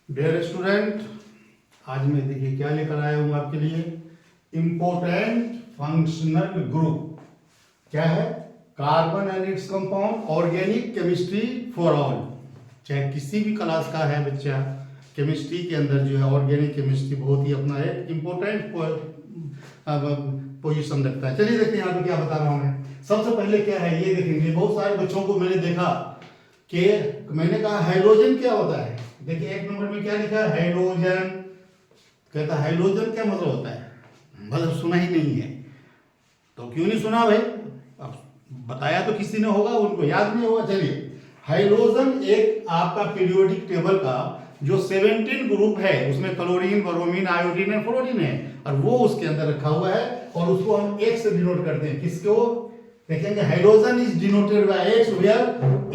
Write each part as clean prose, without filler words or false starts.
Dear student, आज मैं देखिए क्या लेकर आया हूँ आपके लिए। इम्पोर्टेंट फंक्शनल ग्रुप क्या है? Carbon and its compound, organic chemistry for all. चाहे किसी भी क्लास का है बच्चा, केमिस्ट्री के अंदर जो है ऑर्गेनिक केमिस्ट्री बहुत ही अपना एक इम्पोर्टेंट पोजीशन रखता है। चलिए देखते हैं यहाँ पे क्या बता रहा हूँ मैं। सबसे पहले क्या है ये देखेंगे। बहुत सारे बच्चों को मैंने देखा कि मैंने कहा हाइड्रोजन क्या होता है। देखिए एक नंबर में क्या लिखा है, हाइड्रोजन। कहता हाइड्रोजन क्या मतलब होता है, मतलब सुना ही नहीं है। तो क्यों नहीं सुना भाई? अब बताया तो किसी ने होगा, उनको याद नहीं होगा। चलिए, हाइड्रोजन एक आपका पीरियोडिक टेबल का जो 17 ग्रुप है, उसमें क्लोरीन, ब्रोमीन, आयोडीन और फ्लोरीन है, और वो उसके अंदर रखा हुआ है, और उसको हम X से डिनोट करते हैं। किसको देखेंगे? Hydrogen is denoted by X, where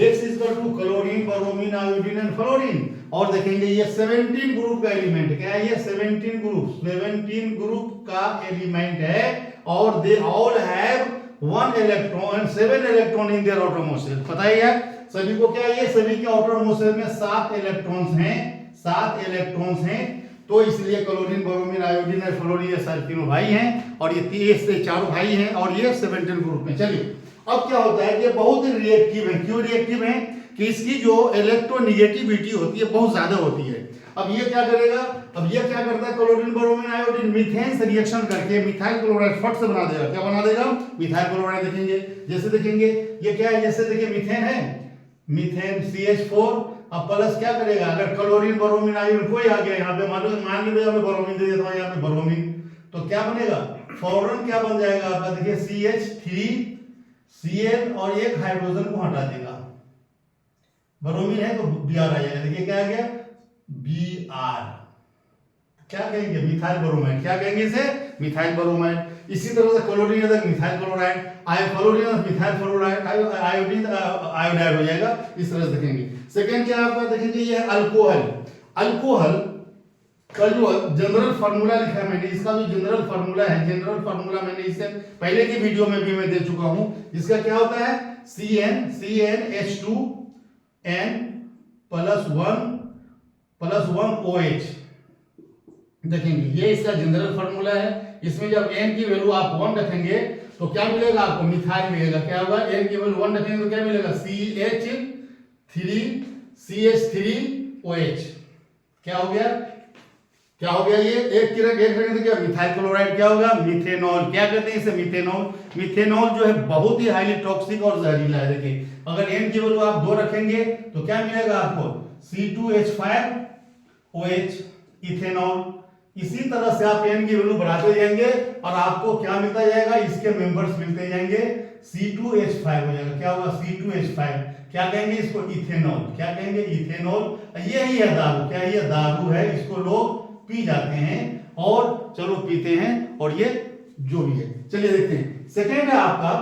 X is equal to chlorine, bromine, iodine and fluorine. और देखेंगे ये 17 ग्रुप का एलिमेंट क्या है? ये 17 ग्रुप का एलिमेंट है, और they all have 1 electron and 7 electron in their outermost shell. पता है सभी को क्या है? सभी के आउटर मोस्ट शेल में 7 इलेक्ट्रॉन्स हैं, 7 इलेक्ट्रॉन्स हैं। तो इसलिए क्लोरीन, ब्रोमीन, आयोडीन और फ्लोरीन ये सारे तीनों भाई हैं, और ये 30 से 4 भाई हैं, और ये 17 ग्रुप में। चलिए, अब क्या होता है कि बहुत ही रिएक्टिव है। क्यों रिएक्टिव है? कि इसकी जो इलेक्ट्रोनेगेटिविटी होती है बहुत ज्यादा होती है। अब ये क्या करेगा? अब ये क्या करता है? क्लोरीन, ब्रोमीन, आयोडीन मीथेन से रिएक्शन करके मिथाइल क्लोराइड फट से बना देगा। क्या बना देगा? Methyl chloride. देखेंगे, जैसे देखेंगे ये क्या है, जैसे देखिए मीथेन है, मीथेन CH4। अब प्लस क्या करेगा? अगर क्लोरीन, ब्रोमीन, आयोडीन कोई आ गया यहाँ पे, मान लीजिए यहाँ पे ब्रोमीन दे देता हूँ, यहाँ पे ब्रोमीन, तो क्या बनेगा? फौरन क्या बन जाएगा आपका? देखिए CH3Cl, और एक हाइड्रोजन को हटा देगा। ब्रोमीन है तो Br आ जाएगा। देखिए क्या आ गया? Br। क्या कहेंगे? Methyl bromide. क्या कहेंगे इसे? Methyl bromide. इसी तरह से क्लोरीन है methyl chloride, fluorine methyl fluoride, iodine iodide हो जाएगा। इस तरह से देखेंगे। सेकेंड क्या आपका देखेंगे, ये है अल्कोहल। अल्कोहल का जो जनरल फार्मूला लिखा है मैंने, इसका जो जनरल फार्मूला है, जनरल फार्मूला मैंने इससे पहले की वीडियो में भी मैं दे चुका हूं। इसका क्या होता है? CnH2n +1 OH। देखेंगे ये इसका जनरल फार्मूला है। इसमें जब n की वैल्यू आप 1 रखेंगे तो क्या मिलेगा आपको? मिथाइल मिलेगा। क्या होगा? n की वैल्यू 1 रखेंगे तो क्या मिलेगा? CH3OH। क्या हो गया? क्या हो गया? ये एक रखेंगे तो क्या? Methyl chloride. क्या होगा? मिथेनॉल। क्या कहते हैं इसे? मिथेनॉल। मिथेनॉल जो है बहुत ही हाईली टॉक्सिक और जहरीला है। देखिए, अगर n की वैल्यू आप 2 रखेंगे तो क्या मिलेगा आपको? C2H5OH, ethanol. इसी तरह से आप n की वैल्यू बढ़ाते जाएंगे और आपको क्या मिलता जाएगा? इसके मेंबर्स मिलते जाएंगे। C2H5 हो जाएगा। क्या होगा? C2H5। क्या कहेंगे इसको? इथेनॉल। क्या कहेंगे? इथेनॉल। यही है दारू। क्या ये दारू है? इसको लोग पी जाते हैं, और चलो पीते हैं, और ये जो भी है। चलिए देखते हैं। सेकेंड है आपका,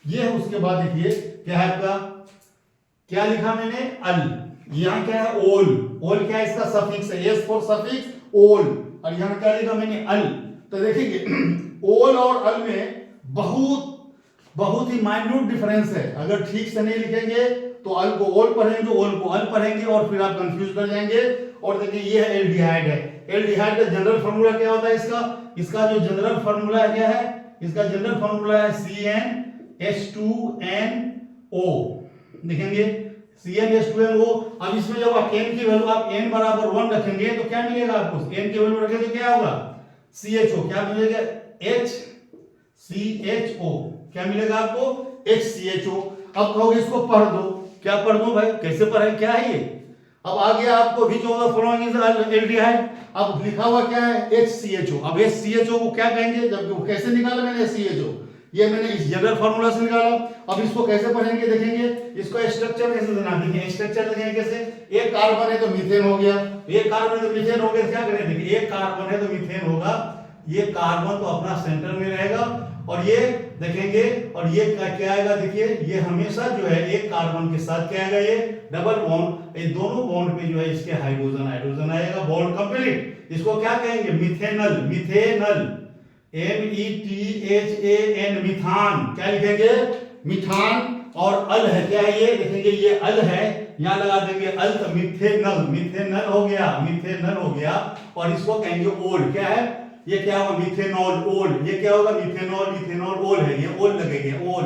ये है। उसके बाद देखिए क्या है आपका, क्या लिखा मैंने? अल। यहां क्या है? ओल। ओल क्या है? इसका सफिक्स है, एस फॉर सफिक्स ओल। और यहां क्या लिखा मैंने? अल। तो देखिए ओल और अल में बहुत ही माइन्यूट डिफरेंस है। अगर ठीक से नहीं लिखेंगे तो अल को ओल पढ़ेंगे, ओल को अल पढ़ेंगे, और फिर आप कंफ्यूज कर जाएंगे। और देखिए ये है एल्डिहाइड है। एल्डिहाइड का जनरल फार्मूला क्या होता है? इसका जो जनरल फार्मूला है क्या है? इसका जनरल फार्मूला है CnH2nO। देखेंगे CnH2nO। अब इसमें जब आप n की वैल्यू आप n बराबर 1 रखेंगे तो क्या मिलेगा आपको? n की वैल्यू रखेंगे तो क्या होगा? CHO। क्या मिलेगा? HCHO। क्या मिलेगा आपको? HCHO। अब कहोगे इसको पढ़ दो। क्या पढ़ दो भाई? कैसे पढ़े? क्या है ये? अब आ गया आपको which of the following is aldehyde. अब लिखा हुआ क्या है? HCHO। अब HCHO को क्या कहेंगे? जब कैसे निकाला मैंने HCHO? ये मैंने इस जनरल फार्मूला से निकाला। अब इसको कैसे पढ़ेंगे? देखेंगे इसको स्ट्रक्चर कैसे देना। देखिए स्ट्रक्चर देखेंगे कैसे। एक कार्बन है तो मीथेन हो गया, एक कार्बन है तो मीथेन हो गया। क्या करें? देखिए एक कार्बन है तो मीथेन होगा। ये कार्बन तो अपना सेंटर में रहेगा, और ये देखेंगे, और ये क्या आएगा? देखिए ये हमेशा जो है एक कार्बन के साथ क्या आएगा? ये डबल बॉन्ड। ये दोनों बॉन्ड पे जो है इसके हाइड्रोजन आएगा। Bond complete. इसको क्या कहेंगे? मिथेनल। Methanal METHAN, Mithan. क्या लिखेंगे? मिथान। और अल है क्या है? ये देखेंगे ये अल है, यहाँ लगा देंगे अल्थ मिथेनल, मिथेनल हो गया, मिथेनल हो गया। और इसको कहेंगे ओल, क्या है ये, क्या होगा मिथेनॉल ओल, ये क्या होगा मिथेनॉल, मिथेनॉल ओल है, ये ओल लगेंगे, ओल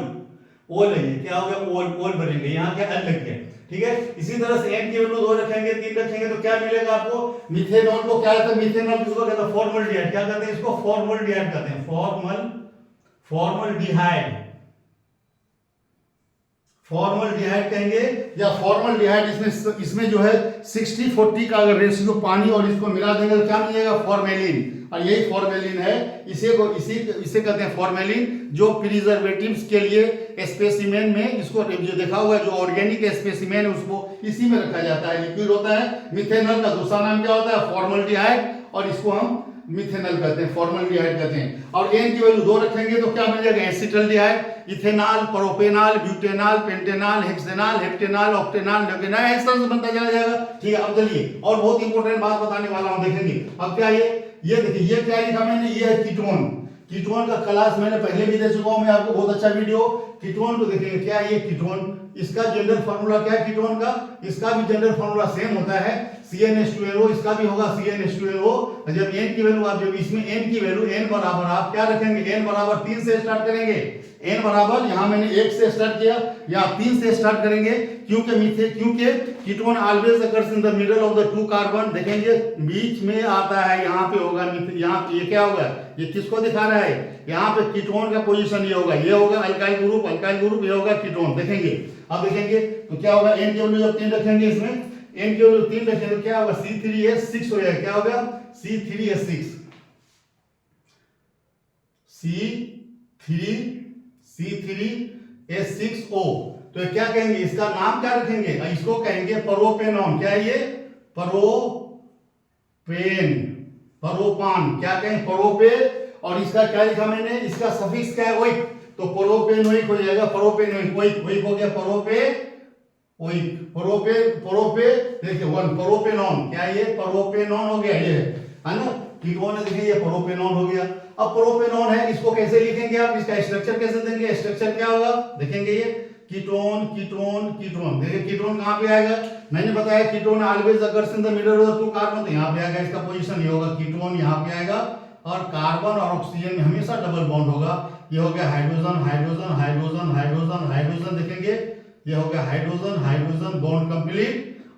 ओल है, ये क्या हो गया ओल, ओल बनेंगे, यहाँ क्या अल लग गया, ठीक है। इसी तरह से एन की वैल्यू 2 रखेंगे, 3 रखेंगे तो क्या मिलेगा आपको, मिथेनॉल को क्या कहते हैं, मिथेनॉल किसको कहते हैं, फॉर्मल्डिहाइड, क्या कहते हैं इसको, फॉर्मल्डिहाइड कहते हैं, फॉर्मल्डिहाइड, फॉर्मल्डिहाइड कहेंगे या फॉर्मल्डिहाइड। इसमें जो है 60-40 का अगर रेशियो पानी और इसको मिला देंगे तो क्या मिलेगा, फॉर्मेलिन। और यही फॉर्मेलिन है, इसे कहते हैं फॉर्मेलिन, जो प्रिजर्वेटिव्स के लिए स्पेसिमेन में इसको जो देखा हुआ है, जो ऑर्गेनिक स्पेसिमेन है उसको इसी में रखा जाता है, लिक्विड होता है। मिथेनॉल का दूसरा नाम क्या होता है, फॉर्मल्डिहाइड, और इसको हम मिथेनॉल कहते हैं, फॉर्मल्डिहाइड कहते हैं। और एन की वैल्यू 2 रखेंगे तो क्या मिल जाएगा, acetaldehyde, ethanol, propanol, butanol, pentanol, hexanol, heptanol, octanol, लेकेनॉल, इस तरह से बनता चला जाएगा, ठीक है। अब चलिए और बहुत इंपॉर्टेंट बात बताने वाला हूं, देखेंगे अब क्या ये देखिए, ये क्या लिखा मैंने, ये है कीटोन। कीटोन का क्लास मैंने पहले भी दे चुका हूं मैं आपको, बहुत अच्छा वीडियो। कीटोन को देखेंगे, क्या है ये कीटोन, इसका जनरल फार्मूला क्या है कीटोन का, इसका भी जनरल फार्मूला सेम होता है, CnH2NO, इसका भी होगा CnH2NO। जब n की वैल्यू आप, जब इसमें n की वैल्यू n बराबर आप क्या रखेंगे, n बराबर 3 से स्टार्ट करेंगे, n बराबर यहां मैंने 1 से स्टार्ट किया, यहां 3 से स्टार्ट करेंगे, क्योंकि ketone always occurs in the middle of the 2 carbon, देखेंगे बीच में आता है, यहां पे होगा, यहां पे ये क्या होगा, ये किसको दिखा रहा है, यहां पे कीटोन का पोजीशन ये होगा अल्काइल ग्रुप, ये होगा कीटोन, देखेंगे। अब देखेंगे तो क्या होगा, n की वैल्यू जब 3 रखेंगे, इसमें n की वैल्यू 3 रखेंगे तो क्या होगा, C3H6 हो जाएगा, क्या होगा C3H6, C3H6O। तो क्या कहेंगे, इसका नाम क्या रखेंगे, इसको कहेंगे प्रोपेनॉन, क्या है ये, प्रोपान, क्या कहेंगे प्रोपे, और इसका क्या लिखा मैंने, इसका सफिक्स क्या है, ओइक, तो प्रोपेनोइक हो जाएगा, प्रोपेनोइक, ओइक हो गया, प्रोपे देखिए 1 प्रोपेनॉन, क्या ये प्रोपेनॉन हो गया, ये है ना, कीटोन है, देखिए ये प्रोपेनॉन हो गया। अब प्रोपेनॉन है, इसको कैसे लिखेंगे आप, इसका स्ट्रक्चर कैसे देंगे, स्ट्रक्चर क्या होगा, देखेंगे ये कीटोन, देखिए कीटोन कहां पे आएगा, मैंने बताया ketone always occurs in the middle of the 2 carbon, तो यहां पे आएगा, इसका पोजीशन ये होगा, कीटोन यहां पे आएगा, और कार्बन और ऑक्सीजन में हमेशा डबल बॉन्ड होगा, ये हो गया hydrogen hydrogen hydrogen hydrogen hydrogen, देखेंगे ये हो गया hydrogen hydrogen bond complete,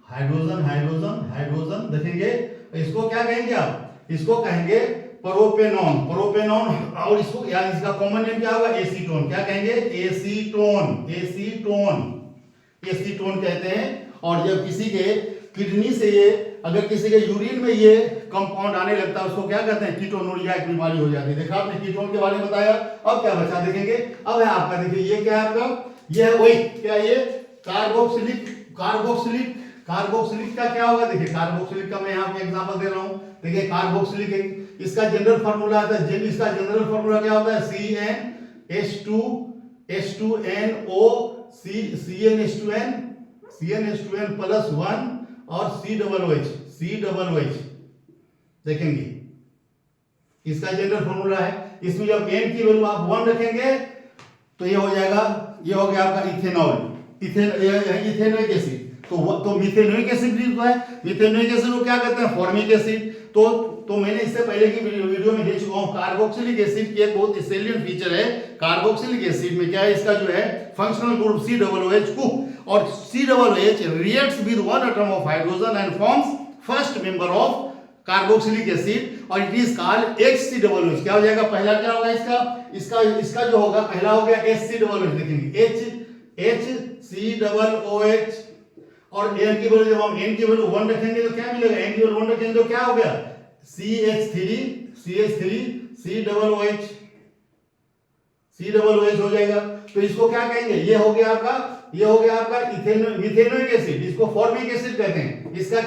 hydrogen hydrogen hydrogen, देखेंगे इसको क्या कहेंगे आप, इसको कहेंगे प्रोपेनॉन, और इसको यार इसका कॉमन नेम क्या होगा, एसीटोन, क्या कहेंगे एसीटोन कहते हैं। और जब किसी के किडनी से ये, अगर किसी के यूरिन में ये कंपाउंड आने लगता है, उसको क्या कहते हैं, कीटोनुरिया की बीमारी हो जाती है। देखा आपने कीटोन के बारे में बताया, अब क्या बचा देखेंगे, अब है आपका, देखिए ये क्या है आपका, ये है वही, क्या ये कार्बोक्सिलिक का क्या होगा, देखिए कार्बोक्सिलिक का मैं यहाँ पे एग्जांपल दे रहा हूँ, देखिए कार्बोक्सिलिक, इसका जनरल फार्मूला आता है, इसका जनरल फार्मूला क्या होता है, CnH2n प्लस 1 और COOH, देखेंगे इसका जनरल फार्मूला है। इसमें जब n की वैल्यू आप 1 रखेंगे तो ये हो जाएगा, ये हो गया आपका इथेनोइक एसिड, तो मिथेनोइक एसिड भी है, मिथेनोइक एसिड को क्या कहते हैं, फॉर्मिक एसिड। तो मैंने इससे पहले की वीडियो में दे चुका हूं, कार्बोक्सिलिक एसिड की एक बहुत एसेलिएंट फीचर है, कार्बोक्सिलिक एसिड में क्या है, इसका जो है फंक्शनल ग्रुप COOH, और COOH reacts with 1 atom of hydrogen and forms first member of carboxylic acid, और इट इज कॉल्ड HCOOH। क्या हो जाएगा, पहला क्या होगा इसका जो होगा, पहला हो गया HCOOH, देखेंगे HCOOH, और n की वैल्यू जब हम n की वैल्यू 1 रखेंगे तो क्या मिलेगा, n की वैल्यू 1 रखेंगे तो क्या हो गया, CH3 हो जाएगा। तो इसको क्या कहेंगे, ये हो गया आपका मिथेनोइक एसिड, इसको फॉर्मिक एसिड कहते हैं। इसे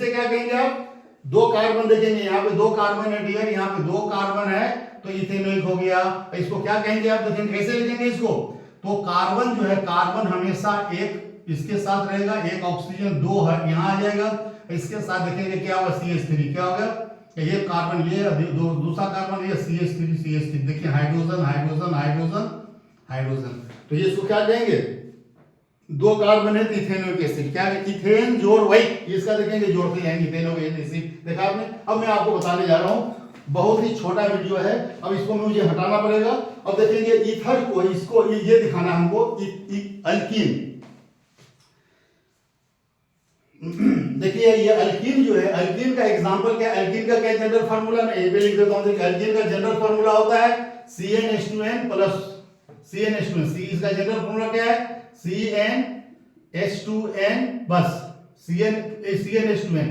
क्या कहेंगे आप, 2 कार्बन देखेंगे, यहाँ पे 2 कार्बन है डियर, यहाँ पे 2 कार्बन है, तो इथेनोइक हो गया। इसको क्या कहेंगे आप, देखेंगे कैसे लिखेंगे इसको, तो कार्बन जो है, कार्बन हमेशा एक इसके साथ रहेगा, एक ऑक्सीजन 2 है यहां आ जाएगा, इसके साथ देखेंगे क्या होगा, CH3, क्या होगा, ये कार्बन, ये दूसरा कार्बन, ये CH3, देखिए हाइड्रोजन, तो ये इसको क्या कहेंगे, दो कार्बन है तो इथेनोइक एसिड, क्या है इथेन जोड़ वाइक, इसका देखेंगे जोड़ते जाएंगे इथेनोइक एसिड। देखा आपने। अब मैं आपको बताने जा रहा हूँ, बहुत ही छोटा वीडियो है, अब इसको मुझे हटाना पड़ेगा। अब देखेंगे ईथर को, इसको ये दिखाना हमको अल्कीन। देखिए ये अल्कीन जो है, अल्कीन का एग्जांपल क्या है, अल्कीन का क्या जनरल फार्मूला मैं ये लिख देता हूं। देखिए अल्कीन का जनरल फार्मूला होता है CnH2n प्लस CnH2n। सी इसका जनरल फार्मूला क्या है, CnH2n बस CnH2n।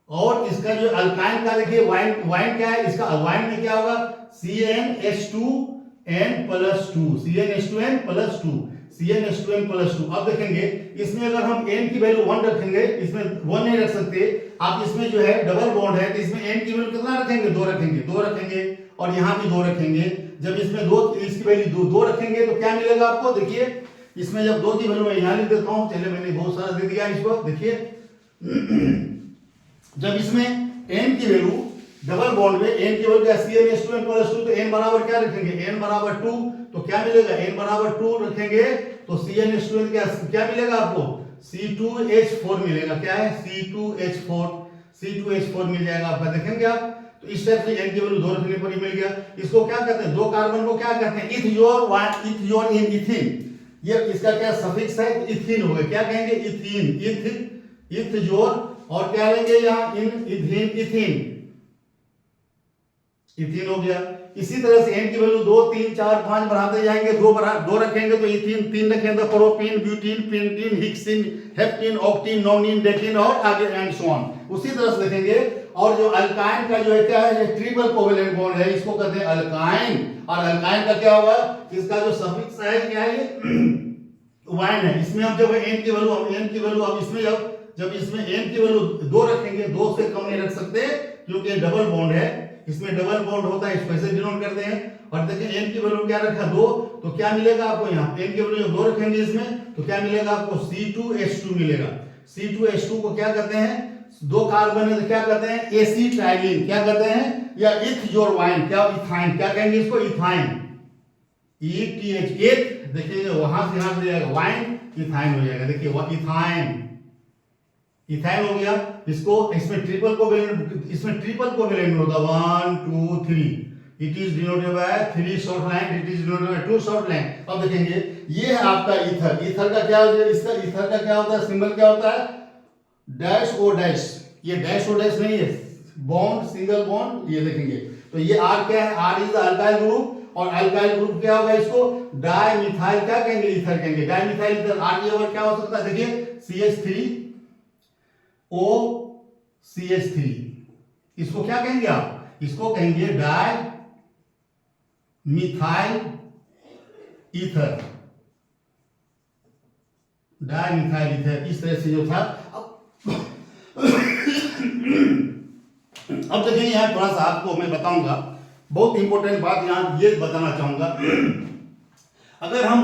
और इसका जो अल्काइन का देखिए वाइन क्या है, इसका वाइन में क्या होगा CnH2n plus 2, CnH2n plus 2, CnH2n plus 2। अब देखेंगे इसमें अगर हम n की वैल्यू 1 रखेंगे, इसमें 1 नहीं रख सकते आप, इसमें जो है डबल बॉन्ड है तो इसमें n की वैल्यू कितना रखेंगे, 2 रखेंगे, 2 रखेंगे और यहाँ भी 2 रखेंगे। जब इसमें 2 इसकी वैल्यू 2 रखेंगे तो क्या मिलेगा आपको, देखिए इसमें जब 2 की वैल्यू मैं यहाँ लिख देता हूँ, चलिए मैंने बहुत सारा दे दिया इसको। देखिए जब इसमें n की वैल्यू डबल बॉन्ड में n की वैल्यू क्या CnH2n प्लस 2, तो n बराबर क्या रखेंगे, n बराबर 2, तो क्या मिलेगा n बराबर 2 रखेंगे तो CnH2n क्या मिलेगा आपको C2H4 मिलेगा। क्या है C2H4 मिल जाएगा आपका। देखेंगे आप तो इस टाइप से n की वैल्यू 2 रखने पर ही मिल गया। इसको क्या कहते हैं, दो कार्बन को क्या कहते हैं, इथ इन इथिन। ये इसका क्या सफिक्स है, इथिन हो गया, क्या कहेंगे इथिन, इथ जोड़ और क्या लेंगे यहाँ इन इथिन हो गया। इसी तरह से n की वैल्यू 2 3 4 5 बढ़ाते जाएंगे, 2 रखेंगे तो इथिन, 3 रखेंगे तो propene, butene, pentene, hexene, heptene, octene, nonyne, decyne और आगे एंड सो ऑन। उसी तरह से देखेंगे। और जो अल्काइन का जो है क्या है, ये ट्रिपल कोवेलेंट बॉन्ड है, इसको कहते हैं अल्काइन। और अल्काइन का क्या होगा, इसका जो सफिक्स है क्या है, वाइन है। इसमें हम जब n की वैल्यू अब इसमें जब इसमें n की वैल्यू 2 रखेंगे, 2 से कम नहीं रख सकते क्योंकि डबल बॉन्ड है, इसमें डबल बॉन्ड होता है, इसको ऐसे डिनोट करते हैं। और देखिए n की वैल्यू क्या रखा 2, तो क्या मिलेगा आपको यहाँ n की वैल्यू 2 रखेंगे इसमें तो क्या मिलेगा आपको C2H2 मिलेगा। C2H2 को क्या कहते हैं, 2 कार्बन है तो क्या कहते हैं एसिटाइलिन, क्या कहते हैं, या इथ जोड़ वाइन, क्या इथाइन, क्या कहेंगे इसको इथाइन, ETH इथ। देखिए वहां से यहां जाएगा वाइन, इथाइन हो जाएगा। देखिए इथाइन हो गया। इसमें ट्रिपल कोवेलेंट होता है 1 2 3, it is denoted bye 3 short line, it is denoted bye 2 short line. अब देखेंगे ये है आपका ईथर का क्या होता है, इसका ईथर का क्या होता है, सिंबल क्या होता है डैश ओ डैश। ये डैश ओ डैश नहीं है, बॉन्ड सिंगल बॉन्ड। ये देखेंगे तो ये R क्या है, R is the alkyl group. और अल्काइल ग्रुप क्या होगा, इसको डाइमिथाइल क्या कहेंगे, ईथर कहेंगे, डाइमिथाइल ईथर। R की जगह क्या हो सकता है, देखिए CH3OCH3, इसको क्या कहेंगे आप, इसको कहेंगे डाइमिथाइल ईथर, डाइमिथाइल ईथर। इस तरह से जो था। अब देखिए यहाँ थोड़ा सा आपको मैं बताऊंगा, बहुत इंपॉर्टेंट बात यहाँ ये बताना चाहूंगा। अगर हम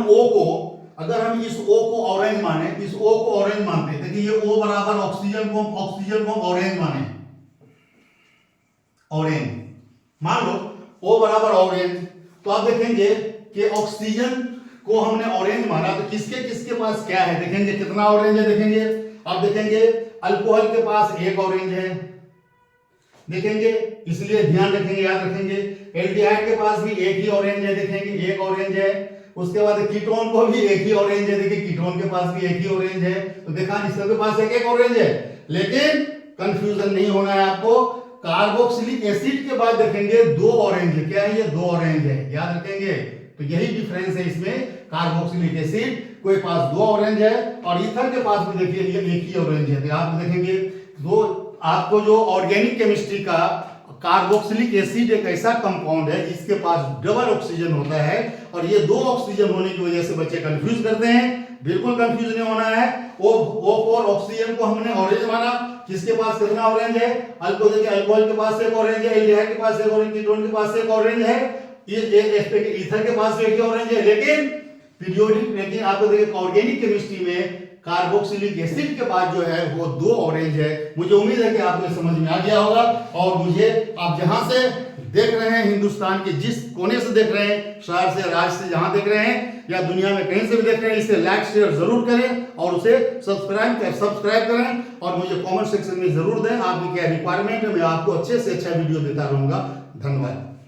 इस O को ऑरेंज माने, इस O को ऑरेंज मानते हैं, देखिए ये O बराबर ऑक्सीजन को हम ऑरेंज माने, ऑरेंज मान लो O बराबर ऑरेंज। तो आप देखेंगे कि ऑक्सीजन को हमने ऑरेंज माना तो किसके पास क्या है, देखेंगे कितना ऑरेंज है। देखेंगे आप देखेंगे अल्कोहल के पास एक ऑरेंज है, देखेंगे, इसलिए ध्यान रखेंगे, याद रखेंगे। एल्डिहाइड के पास भी एक ही ऑरेंज है, देखेंगे एक ऑरेंज है। उसके बाद कीटोन को भी एक ही ऑरेंज है, देखिए कीटोन के पास भी एक ही ऑरेंज है। तो देखा इन सबके पास एक ऑरेंज है। लेकिन कंफ्यूजन नहीं होना है आपको, कार्बोक्सिलिक एसिड के बाद देखेंगे 2 ऑरेंज है। क्या है ये, 2 ऑरेंज है, याद रखेंगे। तो यही डिफरेंस है इसमें, कार्बोक्सिलिक एसिड के पास 2 ऑरेंज है और ईथर के पास भी देखिए ये एक ही ऑरेंज है। तो आप देखेंगे आपको जो ऑर्गेनिक केमिस्ट्री का कार्बोक्सिलिक एसिड एक ऐसा कंपाउंड है जिसके पास डबल ऑक्सीजन होता है। और ये 2 ऑक्सीजन होने की वजह से बच्चे कंफ्यूज करते हैं, बिल्कुल कंफ्यूज नहीं होना है। O4 ऑक्सीजन को हमने ऑरेंज माना, किसके पास कितना ऑरेंज है, अल्कोहल के पास एक ऑरेंज है, एल्डिहाइड के पास एक ऑरेंज, कीटोन के पास एक ऑरेंज है, ईथर के पास एक ऑरेंज है। लेकिन लेकिन आपको देखिए ऑर्गेनिक केमिस्ट्री में कार्बोक्सिलिक एसिड के बाद जो है वो 2 ऑरेंज है। मुझे उम्मीद है कि आपको समझ में आ गया होगा। और मुझे आप जहां से देख रहे हैं, हिंदुस्तान के जिस कोने से देख रहे हैं, शहर से, राज्य से, जहां देख रहे हैं या दुनिया में कहीं से भी देख रहे हैं, इसे लाइक शेयर जरूर करें और उसे सब्सक्राइब करें और मुझे कमेंट सेक्शन में जरूर दें आपकी क्या रिक्वायरमेंट है। मैं आपको अच्छे से अच्छा वीडियो देता रहूंगा। धन्यवाद।